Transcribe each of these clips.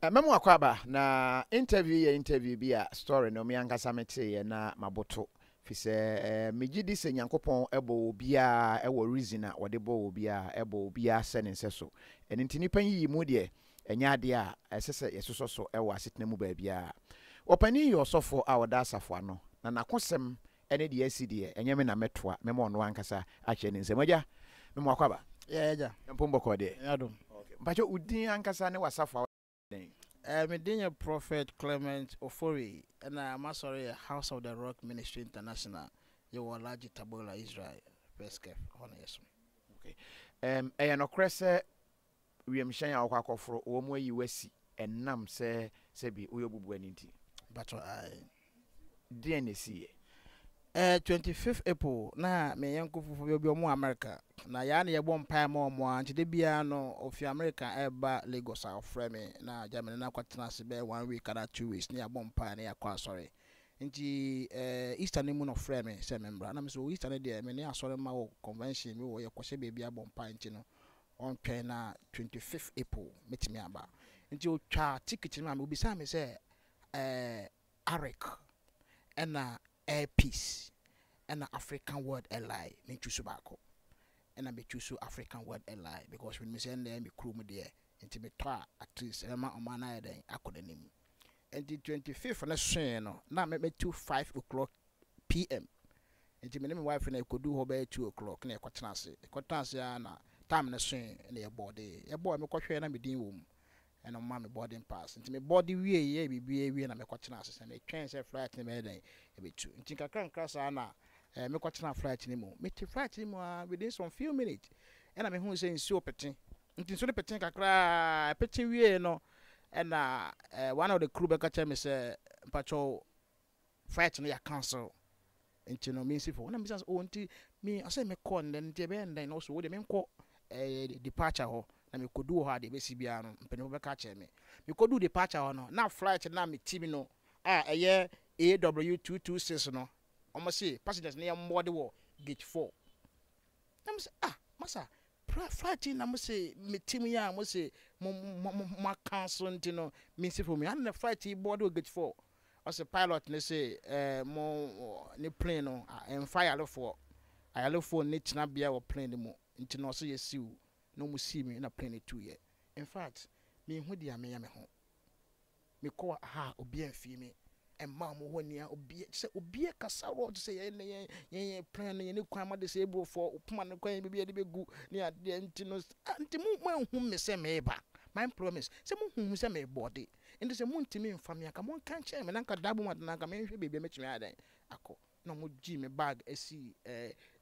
Memo akwaba na interview bi a story no me ankasa mete na maboto fi se megidi se Nyankopɔn ebo obi a ewo reason a wode bo obi a ebo obi a se ne nse so eni ntinipa yi mu de enya ade a esese yesoso so ewo asetena mu ba bia opani yi osofo a woda asafo ano na nakosem ene de asidi enye me na metoa memo no ankasa a che ne nsem agya memo akwaba Yeah. mpombo ko de Yadom. okay mpacho udin ankasa ne wasafo Me a Prophet Clement Ofori, and I'm sorry, House of the Rock Ministry International. You were large Tabula Israel. First cap on yes. Okay. No cresse we am shan akwa for omo USC and nam se bi uyobubu aninti. But I DNC 25th April na me yanko fufu bi omo America na ya na ye bom pa ma omo anti de bia no of America eba Lagos a frame na Germany na kwatena se be 1 week or 2 weeks na ya bom pa na ya kwa sorry nti Easter ni mu no frame se membra na me so Easter de me ne asore ma wo convention me wo ye kwose be bia bom pa nti no on twen na 25th April metimi aba nti o twa ticket ma me obisa me se Arik na Air Peace and African World Airline. Me choose tobacco, and I be choose African World Airline because when me send them, me crew me there. Into me try at least a man on my night, I couldn't name. And the 25th, and I no, now me 5 o'clock p.m. And my wife and I could do over 2 o'clock near Quatanasi. Quatanasi, na time and a swing in their body. A boy, me quite and I be room. And on my boarding pass. Into my body, we be and I'm a Quatanasi, and a chance of flight in the day. Be true. Think I can't cross Anna. Me kwatena flight anymore. Me to flight anymore within some few minutes. And I'm who saying so petit. Until so the petit kakra petit we no. And one of the crew back at me say patrol flight no ya cancel. Until no means for one of Mrs. Auntie me I say me con then then also with the men call departure ho. Na me could do hard the basic biano. Penny back catch me. Me could do departure or no. Now flight na me team no. A year AW226 no. Almost say passengers near more the war gate 4. I'm say massa flight in I'm say me team ya I'm say my cancel you know means for me and the flight board gate 4. As a pilot they say more ni plane no and fire look for I look for need na bia or plane mo into no so you see no mo see me in a plane 2 year. In fact me hu dia me ya me ho me call obi amfi me and mamma when you be a casaro to say any plan any crime disabled for Upman and be a big good near the antinos antimu whom me say me back. My promise, some whom say me body. And there's a moon to me from ya come on can't shame and Uncle Double what Naka may be a match me. Ako no more Jimmy bag a see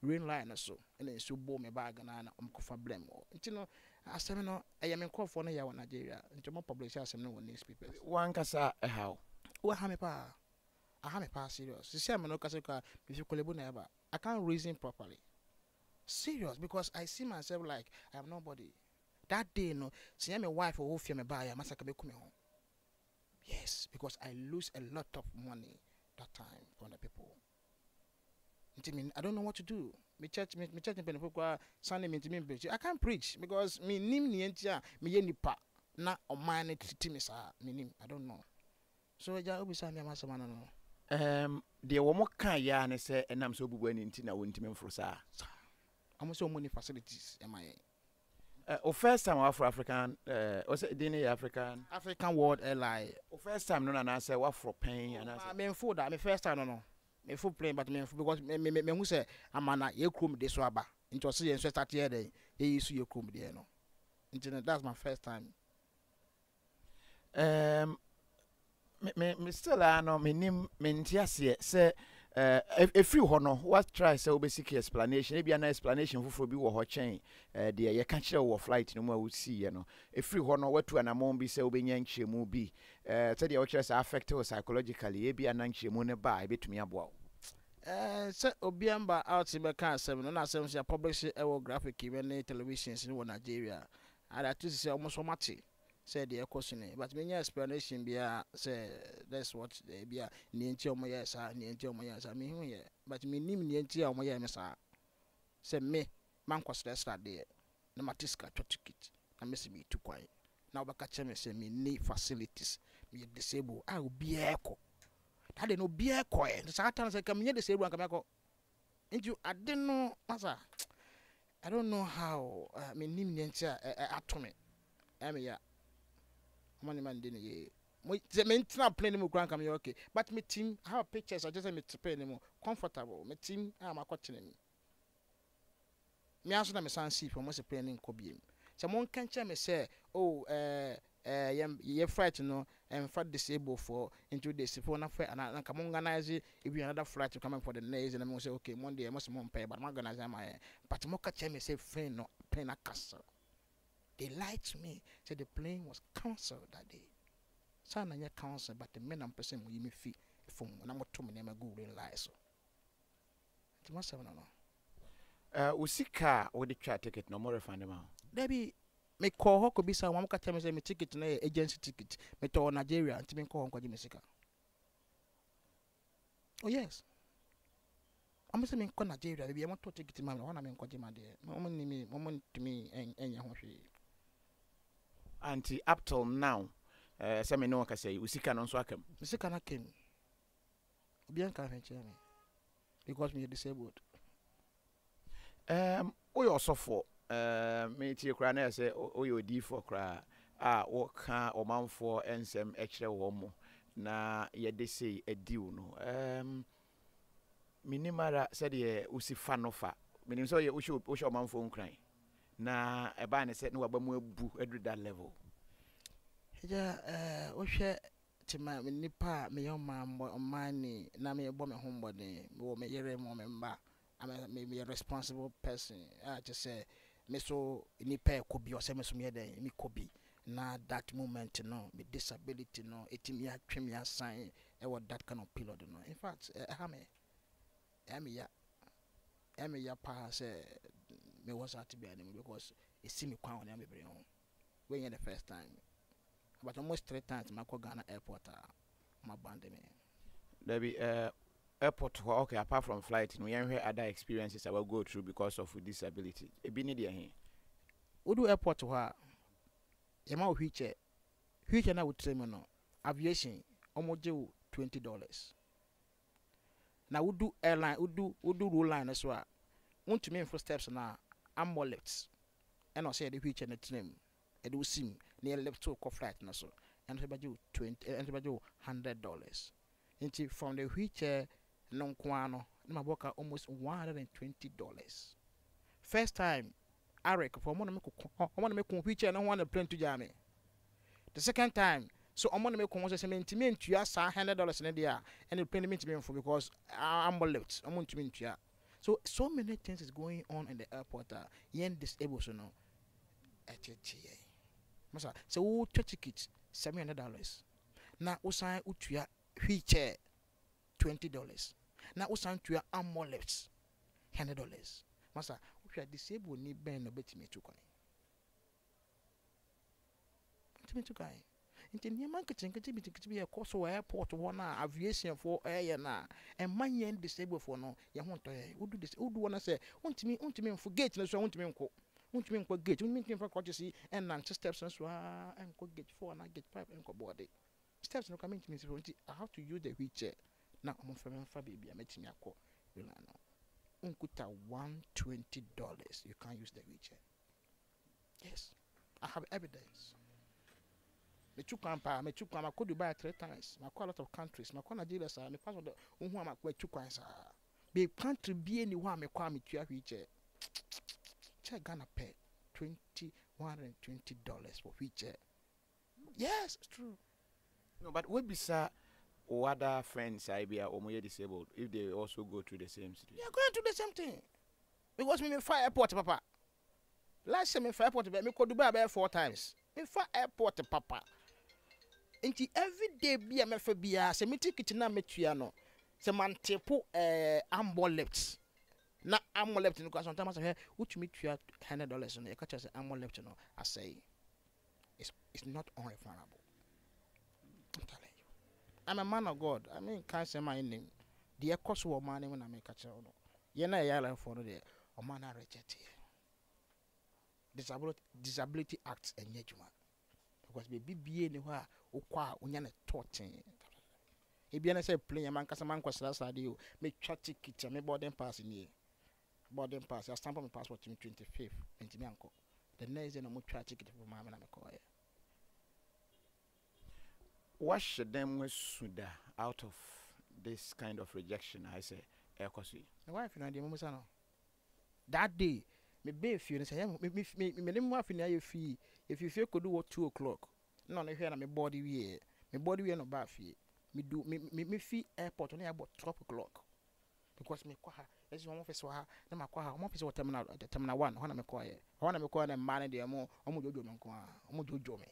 rain line or so, and then so bow me bag and I'm for blame. You know, I said, no, I am in call for Nigeria, and to more publish as no one newspapers. one kasa how What have me pa serious. You see, I'm not if you could never. I can't reason properly. Serious because I see myself like I am nobody. That day, no, see, I'm a wife or who me buy, I must come home. Yes, because I lose a lot of money that time from the people. I don't know what to do. Me church in Penfolk, Sunday me to me preach. I can't preach because me nim ni entia me ye nipa na o man it timisa me nim. I don't know. So I just obisa me amasa man no. The wo mo kan ya ne se enam so bubu ani nti na wontime mfro sa. I'm so many facilities am I. First time Afro African was it the African World Airline. First time no na say wa for pain and I me for that me first time no. Me full plane but me because me who say amana ye krom de so aba. Into say you start here then ye use your krom there no. Into that's my first time. Me still no me nim me ntiase say if you ho no what try say obesiki explanation e bia na explanation foforo bi wo ho chen de ye ka kire wo flight no ma wo see ye no if you ho no watu anamon bi say obenya nkyemu bi say de wo kire say affect you psychologically e bia na nkyemu ne ba e betumi aboa say obiamba out be kan asem no na asem say publish e graphic even televisions in Nigeria and that is say almost mate said the question, but many explanation be say that's what they be nienti omo yes nienti omo yes I mean here but me nim nienti omo yes sir say me man kwasle start there na matiska to ticket na me see me too quiet Now catch me say me need facilities. Me disabled. I will be echo. That no be echo. The Satan say come here disabled and come echo. Into I didn't know, masa. I don't know how. Me nim nyentia atomic. Me ya. Money man didn't ye. The maintenance plane no grand come okay. But me team have pictures. I just me to pay anymore. Comfortable. Me team I'm a watching me. Me answer na me san see from what's plane in Kobe. Someone can tell me say, oh, ye flight no and flight disabled for into this for na and I come organize if you another flight to come for the next and I'm say okay Monday I must pay but I'm organize my but more catch me say friend no plane a cancel. They lied to me said the plane was cancelled that day. So na nye cancel but the men and person will me fee from when I'm to me name go real lie so. It must have no. Usika with the chat ticket no more refund amount. Debbie me call ho ko bisa wa mka tell say me ticket na agency ticket me to Nigeria anti me call ho ko sika. Oh yes. I'm say me call Nigeria baby I want to ticket ma na me ko ma de. Mo to me enya ho hwe. Anti up till now say me no ka say usika no so akam. Usika na kem. Obi an ka fenche me. Because me disabled. We also for me tie kra na say oyo di for kra wo ka o manfo ensem ekire wo mo na ye de say ediu no minimara said ye usifa no fa minim so ye wo sho manfo nkran na e ba ne say no waba mu abu edu that level ja wo hwe tima nipa me yoma mani na me bo me hombode wo me yere mo me mba I'm a responsible person. I just say, me so nipa kobi or say me so me de me kobi. Na that moment no, me disability no, eti me atwe me assign e what that kind of period no. In fact, emi ya pa say me was at be anim because it see me kwan on am be home. When you the first time. But almost 3 times my Ghana airport my band me. There be airport okay apart from flight no yen hwe other experiences I will go through because of disability e bi ni de here we do airport ho e ma wheelchair na we train no aviation omoje $20 na we do airline we do roll line so a want me for steps na amolets and I say the wheelchair na train e do sim na left to co flight na so and everybody $100 into from the wheelchair non kwano na maboka almost $120. First time Eric for money make wheelchair no want to plane to jame. The second time so I'm gonna make almost sentiment to ya $100 in there and the plane me for because I'm left I'm want to mean to so many things is going on in the airport yen disabled so no masa so wo ticket $700 na usan utua wheelchair $20 na usan tua amolets $100 masa we are disabled ni ben no betime tukwan nti niam nkete bi e koso airport wo na aviation for air na e manyen disabled for no ye ho nto ye udu wona say untimi mfo gate na so untimi nko gate untimi mfo ko si and nan steps so enko gate 4 na gate 5 enko board steps no coming to me so I have to use the wheelchair na I'm from baby ametimi akọ no unkuta $120 you can't use the wheelchair. Yes, I have evidence. Me took I could Dubai 3 times. I call a lot of countries. I call Nigeria, sir. Me pass on the who am I quite 2 coins, be country be anyone me call me to a wheelchair. Check Ghana pay $120 for wheelchair. Yes, it's true. No, but what be sir other friends I be are disabled if they also go through the same situation? They are going through the same thing. Because me fire airport, papa. Last time me fire airport, me could Dubai 4 times. Me fire airport, papa. Inti every day be a me for be a se me ticket na me tua no. Se man tepo ambo left. Na ambo left no because sometimes I hear which me tua $100 no. You catch say ambo left no. I say it's not unrefundable. I'm telling you. I'm a man of God. I mean can't say my name. The cost of money when I make a child. You know Airline for there. O man are reject here. Disability Act and yejuma. because baby be anywhere okwa onya torting ebi na say plane man kasa man kwasra sade o me twa ticket me boarding pass ni boarding pass I stamp my passport to 25th enti me anko the next day na mo twa ticket for mama na me call here. What should them with suda out of this kind of rejection? I say Kofi. My wife na dey mo say no that day me be feel say me dem wife na ye fee if you feel could do what 2 o'clock no na hwe na me body we no ba fie me fee airport on about 12 o'clock because me kwa ha as one office wa na makwa ha office wa terminal 1 ho na me kwa ye ho na me kwa na man dey mo omo jojo me nko a omo jojo me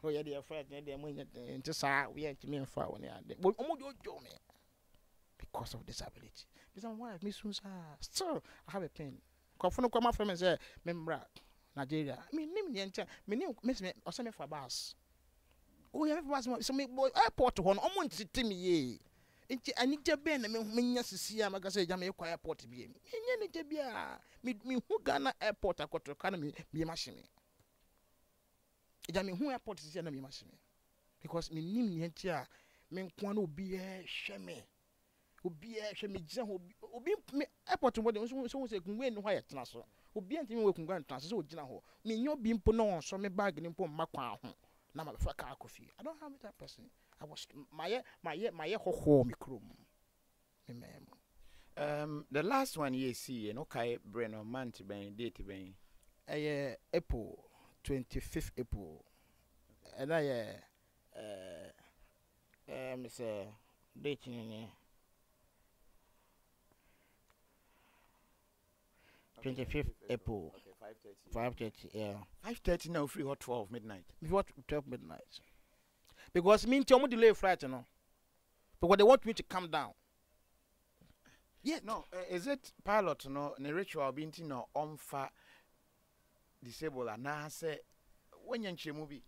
oh yeah dey friend dey mo nti sa we ent me mfa woni ade omo jojo me because of disability because my wife me soon still I have a pain kofono kwa my friend say me mbra Nigeria me nim ne ntia me nim me o me for bus oh yeah for bus so me boy airport ho no omo ntiti me ye nti anija ben na me nya sisi a maga say jam e kwa airport bi me nya ne je bia me hu Ghana airport akoto kana me machine jam me hu airport sisi na me machine because me nim ne ntia me nko na obi e hwe me obi e hwe me gina obi me airport mo de so say kunwe no ha ye tena so obi antimi we kunwa tena so ogina ho me nyo bi mpo no so me bag ni mpo makwa ho na ma befa ka Kofi I don't have that person I was my ho me krom me mem the last one you see no kai brain or month ben date ben April 25th April and I me say date ni 25th April. Okay, 5:30. Yeah. 5:30 now free hot 12 midnight. Before 12 midnight. Because me nti omo delay flight no. Because they want me to come down. Yeah. No, is it pilot no the ritual binti no onfa disable na say when you nche movie.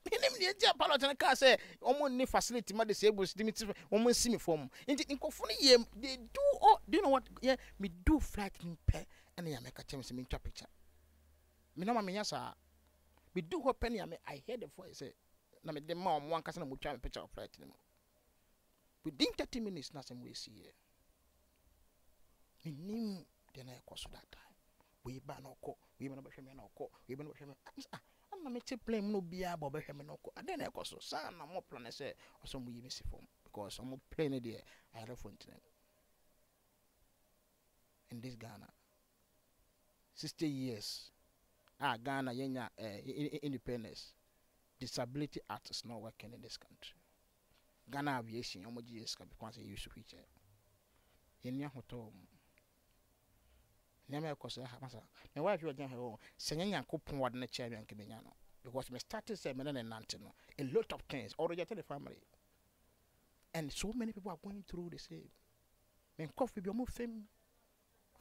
Minim the tia pilot na car say omo ni facility ma disable limit omo see me form. Nti nkofo no ye they do all do you know what? Yeah, me do flight in pair and ya make a chance me twa picture. Me no ma me nya sa. Me do what penny I hear the voice say na me dem ma one kasa na mo twa picture of flight ni mo. Within 30 minutes na some we see here. Me nim the na ekoso that time. We ba na okọ, we ba na behwe me na okọ, we ba na behwe me. Na me te plane no bia bo behwe me na okọ. Ade na ekoso sa na mo plan say oso mo yi me si form because omo plane there I have phone to them. In this Ghana 60 years Ghana yenya independence disability act is not working in this country. Ghana aviation omo GS ka because you use wheelchair yenya hoto nyame ekoso ha masa my wife you jan ho senya yankopon wade na chair yanke benya no because me started say me na nante no a lot of things already to the family and so many people are going through the same men Kofi bi omo fam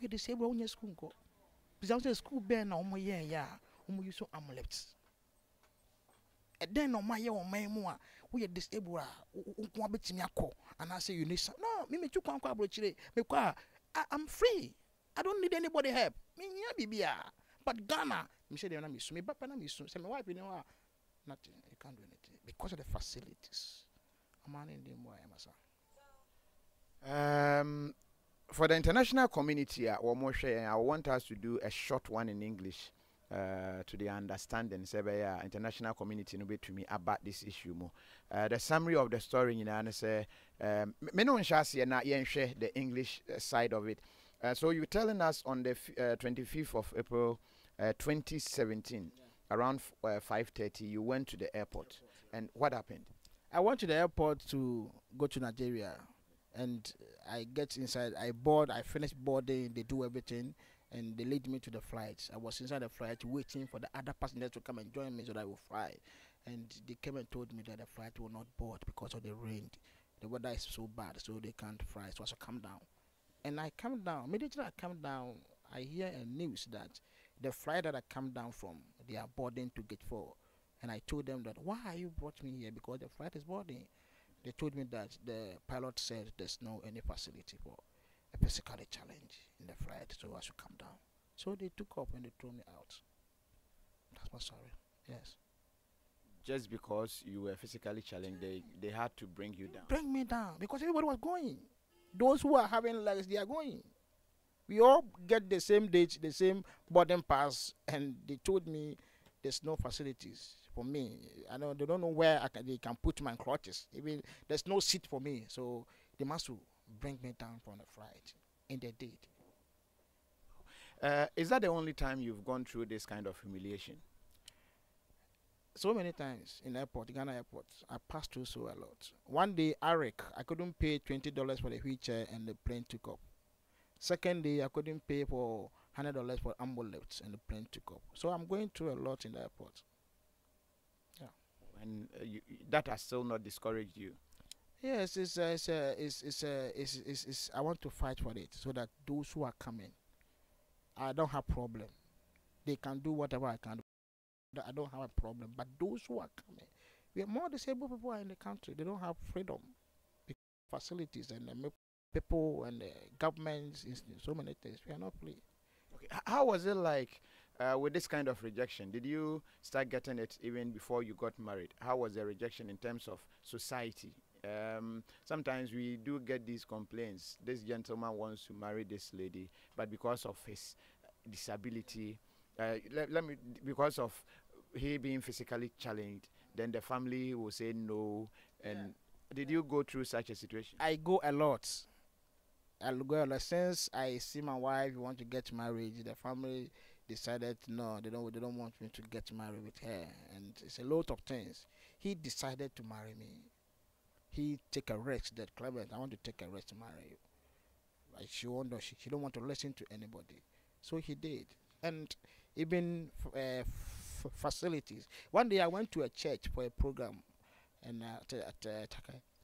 we disabled on your school go because school ben na omo ye ya omo use amulets and then no my ye o man mu a we disabled a nko abetimi akọ and I say you need some no me tu kwa abrochire me kwa I'm free I don't need anybody help me nya bibia but Ghana me say na me so me papa na me so say my wife you know nothing you can't do anything because of the facilities I'm in the boy masa for the international community, I want us to do a short one in English to the understanding. Say, international community no be to me about this issue more. The summary of the story, you know, say, me no share na share the English side of it. So you're telling us on the 25th of April, 2017, around 5:30, you went to the airport, and what happened? I went to the airport to go to Nigeria. And I get inside, I finished boarding, they do everything, and they lead me to the flight. I was inside the flight waiting for the other passengers to come and join me so that I will fly. And they came and told me that the flight will not board because of the rain. The weather is so bad, so they can't fly. So I should come down. And I come down. Immediately I come down, I hear a news that the flight that I come down from, they are boarding to Gate 4. And I told them that, why you brought me here? Because the flight is boarding. They told me that the pilot said there's no any facility for a physical challenge in the flight, so I should come down. So they took up and they threw me out. That's my story. Yes. Just because you were physically challenged, they had to bring you down. Bring me down because everybody was going. Those who are having legs, they are going. We all get the same date, the same boarding pass, and they told me there's no facilities for me. I know they don't know where they can put my crutches. Even there's no seat for me, so they must bring me down from the flight, and they did. Is that the only time you've gone through this kind of humiliation? So many times in airport, Ghana airport, I passed through so a lot. One day, Eric, I couldn't pay $20 for the wheelchair, and the plane took up. Second day, I couldn't pay for $100 for ambulance, and the plane took up. So I'm going through a lot in the airport. Yeah. And that has still not discouraged you? Yes, I want to fight for it so that those who are coming, I don't have problem. They can do whatever I can do. I don't have a problem. But those who are coming, we are more disabled people are in the country. They don't have freedom, facilities, and the people and the governments, so many things. We are not free. Okay. How was it like with this kind of rejection? Did you start getting it even before you got married? How was the rejection in terms of society? Sometimes we do get these complaints. This gentleman wants to marry this lady, but because of his disability, because of he being physically challenged, then the family will say no. And did you go through such a situation? I go a lot. I'll go a lot. Since I see my wife want to get married, the family decided no, they don't want me to get married with her, and it's a lot of things. He decided to marry me. He take a risk that Clement, I want to take a risk to marry you. Like she don't want to listen to anybody, so he did. And even facilities. One day I went to a church for a program, and at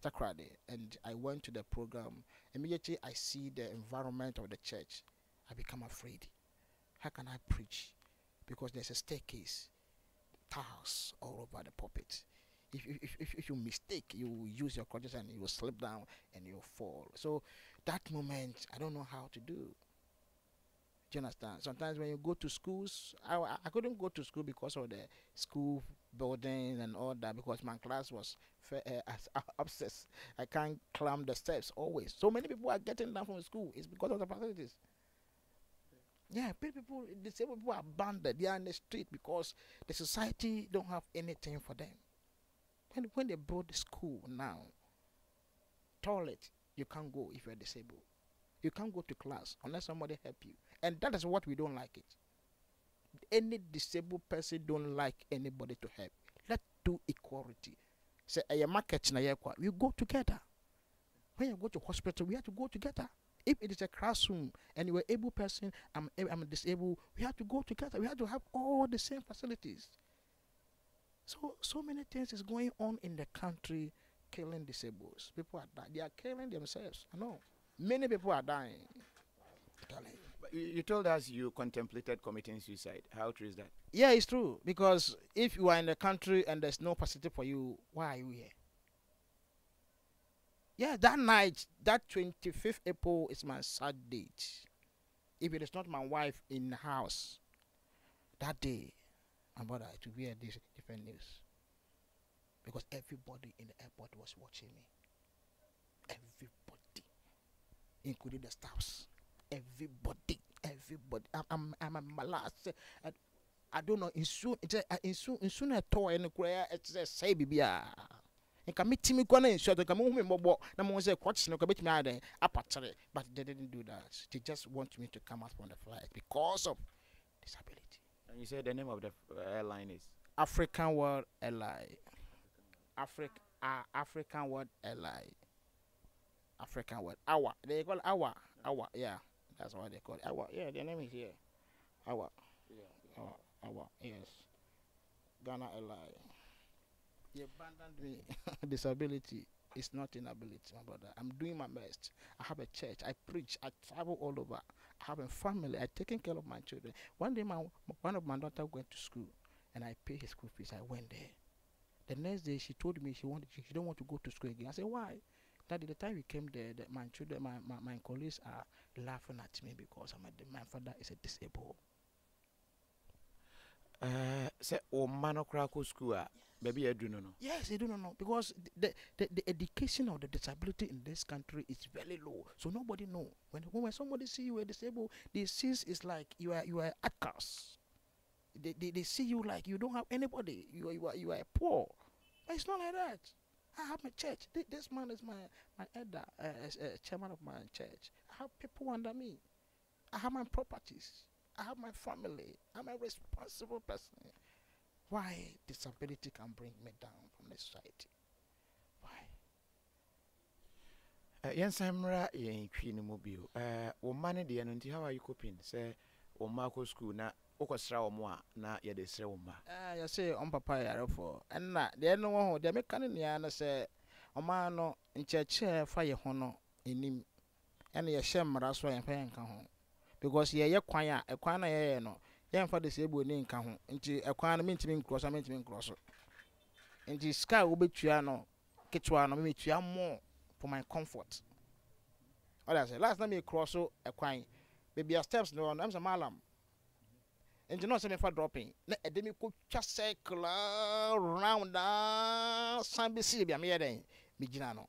Takrade, and I went to the program. Immediately I see the environment of the church, I become afraid. How can I preach? Because there's a staircase, tiles all over the pulpit. If you mistake, you use your crutches and you will slip down and you'll fall. So that moment, I don't know how to do. Do you understand? Sometimes when you go to schools, I couldn't go to school because of the school building and all that, because my class was upstairs. I can't climb the steps always. So many people are getting down from school. It's because of the facilities. Yeah, disabled people are abandoned. They are in the street because the society don't have anything for them. When they brought the school now, toilet, you can't go if you're disabled. You can't go to class unless somebody help you. And that is what we don't like it. Any disabled person don't like anybody to help. Let's do equality. Say, a market we go together. When you go to hospital, we have to go together. If it is a classroom and you're an able person, I'm disabled, we have to go together. We have to have all the same facilities. So many things is going on in the country, killing disabled. People are dying. They are killing themselves. I know. Many people are dying. But you told us you contemplated committing suicide. How true is that? Yeah, it's true. Because if you are in the country and there's no facility for you, why are you here? Yeah, that night, that 25th April is my sad date. If it is not my wife in the house, that day, my brother, it will be a different news. Because everybody in the airport was watching me. Everybody, including the staffs. Everybody. I'm a last. I don't know. In soon a toy and it's a say bibia. And can meet me gonna ensure the Kamu Mobo, no one say, Quatch no commit me apatry. But they didn't do that. They just want me to come out from the flight because of disability. And you said the name of the airline is African World Airline. African World Airline. African World. Hour. They call Hour. Yeah. That's what they call it. Hour. Yeah, their name is here. Hour. Yeah. Hour. Yes. Ghana Airline. He abandoned me. Disability is not inability, my brother. I'm doing my best. I have a church. I preach. I travel all over. I have a family. I'm taking care of my children. One day, one of my daughter went to school, and I paid his school fees. I went there. The next day, she told me she don't want to go to school again. I said, why? That the time we came there, my children, my colleagues are laughing at me because my father is a disabled. Say o man okra ko school a baby edu no no. Yes, they do not know because the education of the disability in this country is very low. So nobody know. When somebody see you are disabled, they see it's like you are outcast. They see you like you don't have anybody. You are poor. But it's not like that. I have my church. This man is my elder, chairman of my church. I have people under me. I have my properties. I have my family. I'm a responsible person. Why disability can bring me down from the society? Why? Yen samra yen twi no mobile. Wo man de no nti how are you coping? Say wo ma ko school na okosra wo mo a na ye de sre wo ma. You say on papa yare for. And na de no ho de me kan nia na say o ma no ncheche fa ye ho no enim. Ene ye hye mra so yen fa yen ka ho. Because ye kwan a ekwan na ye no yen fa de se ebu ni nka ho. Nti ekwan na mentimi nkroso. Nti sky wo betua no ketwa no me tua more for my comfort. All I say last time me cross so ekwan baby steps no I'm some malam. And you know say me for dropping. Na edemi ko twa circle round down sambi si bia me yeden me gina no.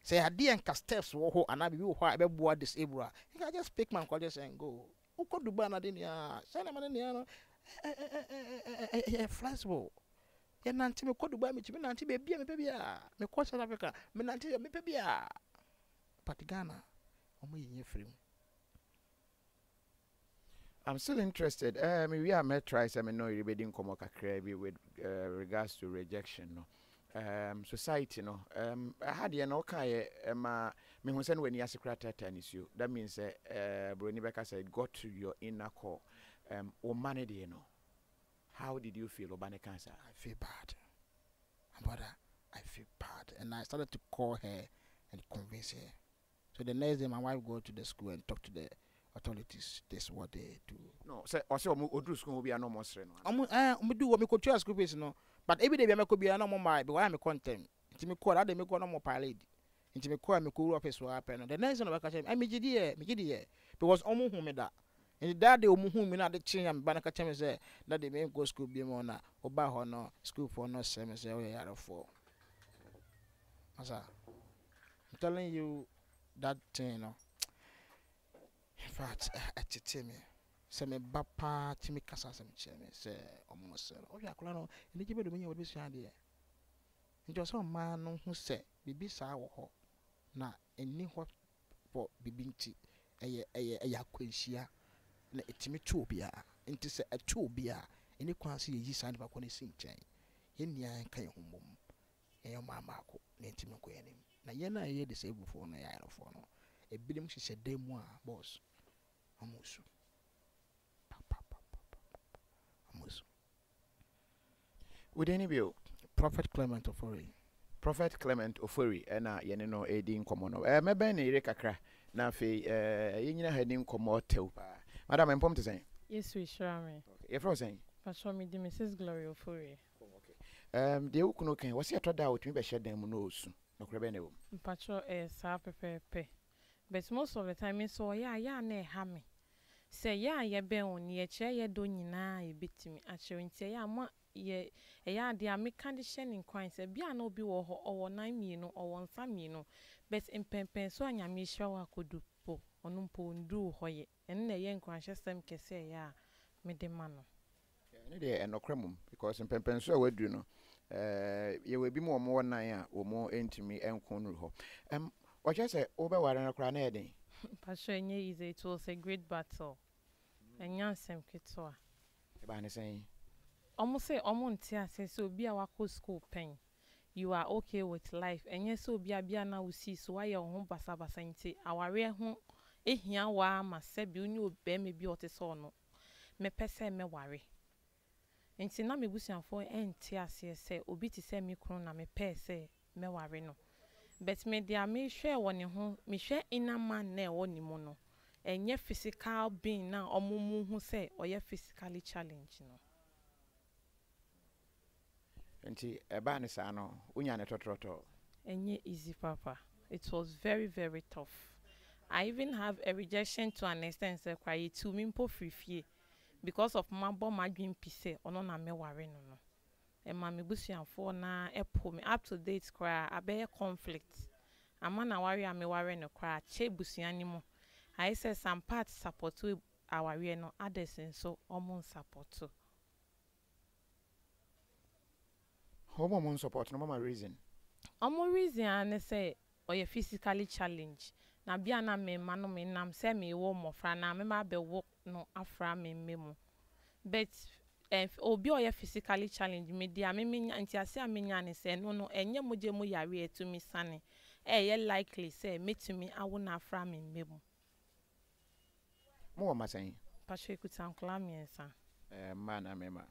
Say ade enka steps wo ho ana bibi wo ho a be boa disable. You can just pick my colleges and go. Uko duba na de nia. Say na ma de nia no. Flexible. Ya nanti me kodu ba me chimi nanti be bia me pe bia me ko South Africa me nanti me pe bia Patigana omo yenye free. I'm still interested. We are met try some no reading komo kakra bi with regards to rejection no. Society no. I had ye no kai ma me hu say when you secret tennis you. That means Brony Becker said go to your inner core. O man de no. How did you feel about the cancer? I feel bad. Brother, I feel bad. And I started to call her and convince her. So the next day my wife go to the school and talk to the authorities. This is what they do. No, say also odu school will be no more stress. Me do what me go to school place no. But every day me could be no more my but why me content. Nti me call that me go no more pilot. Nti me call me go office what happen. The next day I catch me gidi because omo hu me da. And that day omo hu me na the chin am ba na catch me say that they me go school be more na oba ho no school for no say me say we are for. Asa. I'm telling you that thing no. In fact, I tell me say me bapa timi kasa say me che me say omo say o ya kula no ni gibe do me wo be sua de. Njo so man no hu say bibi sa wo ho na eni ho for bibi nti eye akwanhia na etimi tu obia nti se atu obia eni kwan se yi san ba ko ne sin chen ye nia kan ho mom ye mama ko na etimi ko yenim na ye na ye disable for no ya for no ebilim hye demu a boss amusu amusu Would any be Prophet Clement Ofori na ye no edi nkomo no mebe na ire kakra na fe ye nyina ha ni nkomo tew pa madam empom te sen yes we sure me okay ye fro sen but show me the Mrs. Glory Ofori okay de ukuno kan wose atoda otumi be hyedan mu no osu no kra be na wo mpacho sa pepepe but most of the time so ya na ha me say ya ye be on ye kire ye do nyina ye betimi a kire ntia ya ma ye ya de ameka de hye ne kwan say bia na obi wo ho owo nan mienu owo nsa mienu but impempen so anyame hye wa kodu po onu mpo ndu ho ye enne na ye nkwan hye sem kese ya me de ma no ne de enokramum because impempen so waduru no ye we bi mo mo nan a wo mo entimi enkonu ho what you say obe ware na kra na eden pastor enye easy it was a great battle enya sem ketwa e ba ne sen almost say omonti ase so obi a wako school pen you are okay with life enye so obi a bia na usi so why your ho basa basa nti aware ho ehia wa ma se bi onye obe me bi oteso no me pese me ware nti na mebusianfo enti ase se obi ti se mi kro na me pese me ware no but me dia me hwe woni ho me hwe ina man na woni mu no enye physical being na omumu hu se oye physically challenge no nti eba ne sa no unya ne totroto enye easy papa it was very very tough. I even have a rejection to an extent say kwai to me mpo frifie because of my bomb my dream piece or no na me worry no. And my busian for na epo me up to date cry a bear conflict. A man a worry me worry no cry che busian mo. I say some parts support to our real no others and so almost support to. Hormone support, no mama reason. Reason and say or you physically challenged. Na bia na me mano me nam say me wo mofra na me ma be wo no afra me memo. But if obi or you physically challenged me dia me nti ase amenya ne say no enye moje mu yare to me sane. Ye likely say me to me awo na afra me memo. Mo ma saying. Pashe kutankla me ensa. Man amema.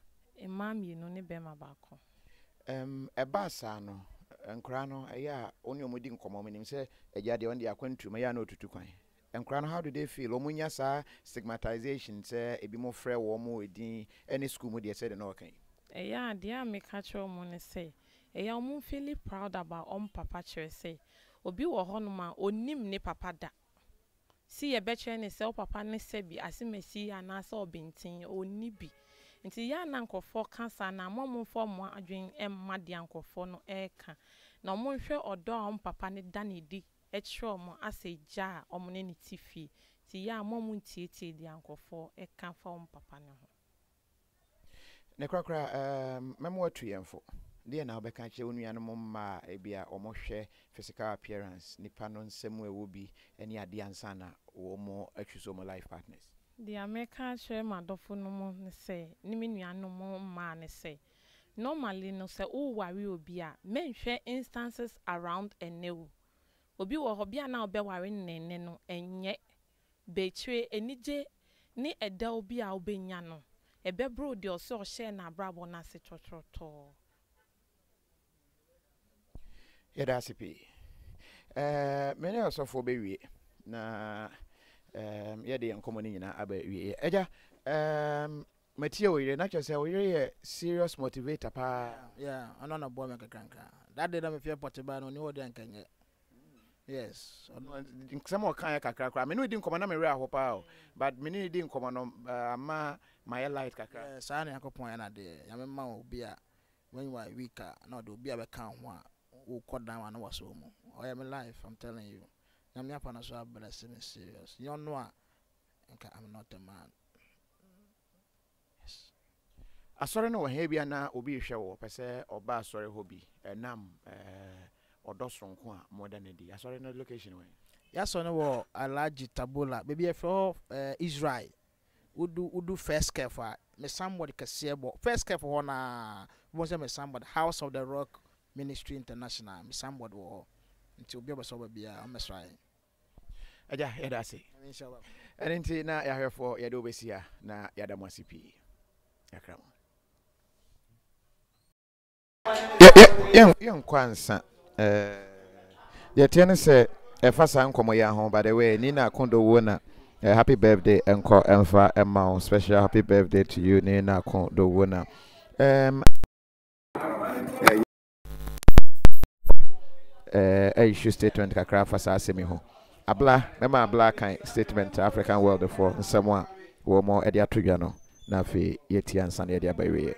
Imam you no ne be ma baako. Eba sa no nkra no eya oni omudi nkomo menim se eja de on de akwantu ma ya na otutu kwan. Nkra no how do they feel? Omunya sa stigmatization se ebi mo frɛ wo mo edin any school mu de se de no kan. Eya de a me catch omo ne say eya omo feel proud about papa chere say obi wo ho no ma onim ne papa da. Si ye betche ne se o papa ne se bi asimesi anasa obintin oni bi. Nti ya na nkofo kansa na momfo mo adwen emma de nkofo no eka na mo hwe odo papa ne da ne di etro mo aseja omo ne ne tifi ti ya momu ntieti de nkofo eka fa papa ne ho Ne krakra memo atu yemfo de na obeka che onua no mma ebia omo hwe physical appearance nipa no nsemu ewo bi eni ade ansa na wo mo atwuso mo life partners. The American share my dofo no mo ne say ni me nua no mo ma ne say normally no say o worry obi a men hwe instances around enewu obi wo ho bia na obe worry nene no enye betwe enije ni eda obi a obenya no ebe bro de o se o share na brabo na se chochoto Yeda sipi mene osofo be wie na yede yankomo ni nyina aba wie eja matie oyire na kyerɛ sɛ oyire yɛ serious motivator pa Yeah, I don't boy make a cranka. That day I'm fear potable no new than can get. Yes. some of kan kakra kra me no di nkɔmɔ na me re ahopa o but me no di nkɔmɔ no ama my light kakra Sa na akopon na de. Ya me ma obi a when you are weak na do obi a be kan ho a wo kɔ down na waso mu. O ya me life, I'm telling you. Na me apa na so bless me serious. You know I'm not a man. Yes. asɔre no wɔ ha bia na obi hwɛ wo pɛ sɛ ɔba asɔre hɔ bi ɛnam ɔdɔ sonko a modern di asɔre no location wɔ Ya so no wo alaji tabula baby e for Israel udu first care for me somebody kase bo first care for na wo say me somebody House of the Rock Ministry International me somebody wo nti obi obaso ba bia am Israel aja yɛda ase inshallah ɛne nti na yɛhwɛfo yɛde obesia na yɛda mo ase pii yakra mo yɛn kwansa yɛtie ne sɛ ɛfa saa nkɔmmɔ yɛ ho by the way Nina Kondo Wona happy birthday enko emfa emma special happy birthday to you Nina Kondo Wona issue statement kakra fa saa asemi ho abla mema abla kan statement African world for nsɛm a wo mo ɛde atodwa no na fe yetia nsa na ɛde abawe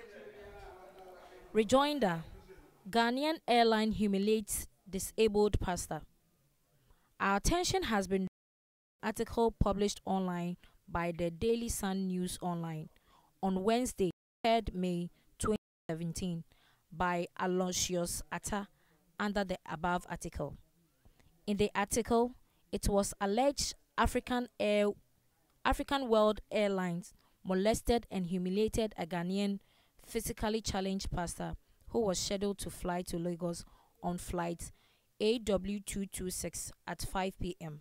Rejoinder: Ghanaian airline humiliates disabled pastor. Our attention has been article published online by the Daily Sun News Online on Wednesday, 3rd May 2017 by Aloysius Atta under the above article. In the article, it was alleged African World Airlines molested and humiliated a Ghanaian physically challenged pastor who was scheduled to fly to Lagos on flight AW226 at 5 p.m.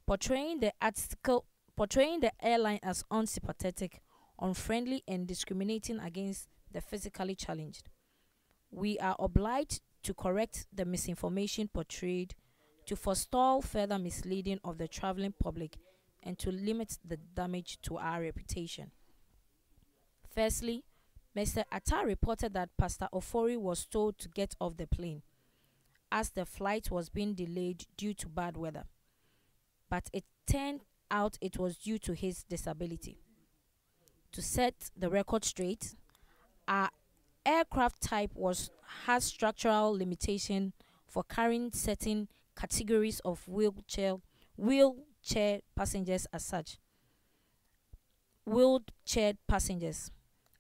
Portraying the airline as unsympathetic, unfriendly, and discriminating against the physically challenged. We are obliged to correct the misinformation portrayed, to forestall further misleading of the traveling public, and to limit the damage to our reputation. Firstly, Mr. Atta reported that Pastor Ofori was told to get off the plane as the flight was being delayed due to bad weather, but it turned out it was due to his disability. To set the record straight, our aircraft type has structural limitation for carrying certain categories of wheelchair passengers as such. Wheelchair passengers.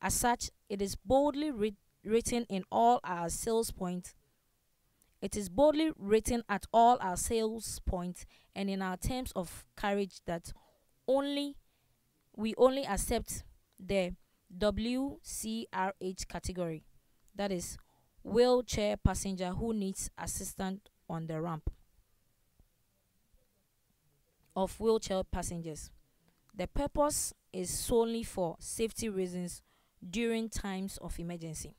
As such, it is boldly written in all our sales points. It is boldly written at all our sales points and in our terms of carriage that we only accept the WCRH category, that is, wheelchair passenger who needs assistance on the ramp. Of wheelchair passengers. The purpose is solely for safety reasons during times of emergency.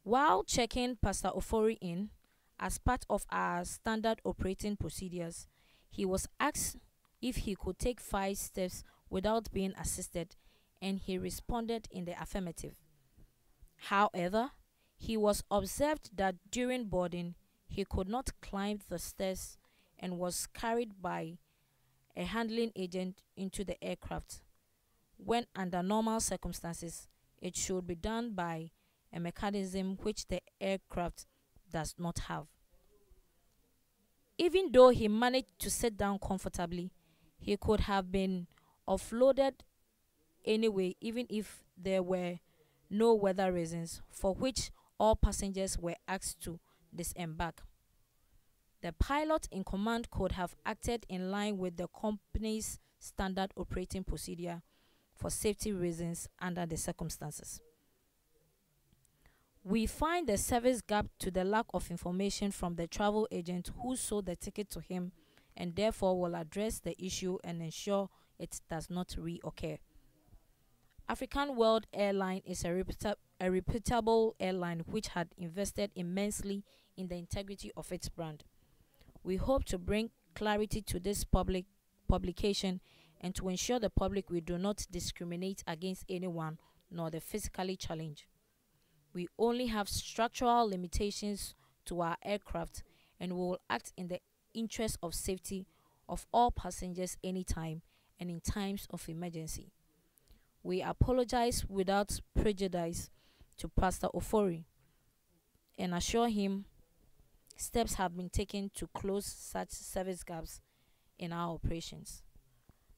While checking Pastor Ofori in, as part of our standard operating procedures, he was asked if he could take 5 steps without being assisted, and he responded in the affirmative. However, he was observed that during boarding, he could not climb the stairs and was carried by a handling agent into the aircraft, when under normal circumstances, it should be done by a mechanism which the aircraft does not have. Even though he managed to sit down comfortably, he could have been offloaded anyway, even if there were no weather reasons, for which all passengers were asked to disembark. The pilot in command could have acted in line with the company's standard operating procedure for safety reasons under the circumstances. We find the service gap to the lack of information from the travel agent who sold the ticket to him, and therefore will address the issue and ensure it does not reoccur. African World Airline is a reputable airline which had invested immensely in the integrity of its brand. We hope to bring clarity to this publication and to ensure the public we do not discriminate against anyone nor the physically challenged. We only have structural limitations to our aircraft, and we will act in the interest of safety of all passengers anytime and in times of emergency. We apologize without prejudice to Pastor Ofori and assure him steps have been taken to close such service gaps in our operations.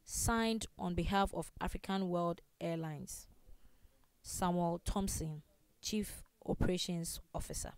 Signed on behalf of African World Airlines, Samuel Thompson, Chief Operations Officer.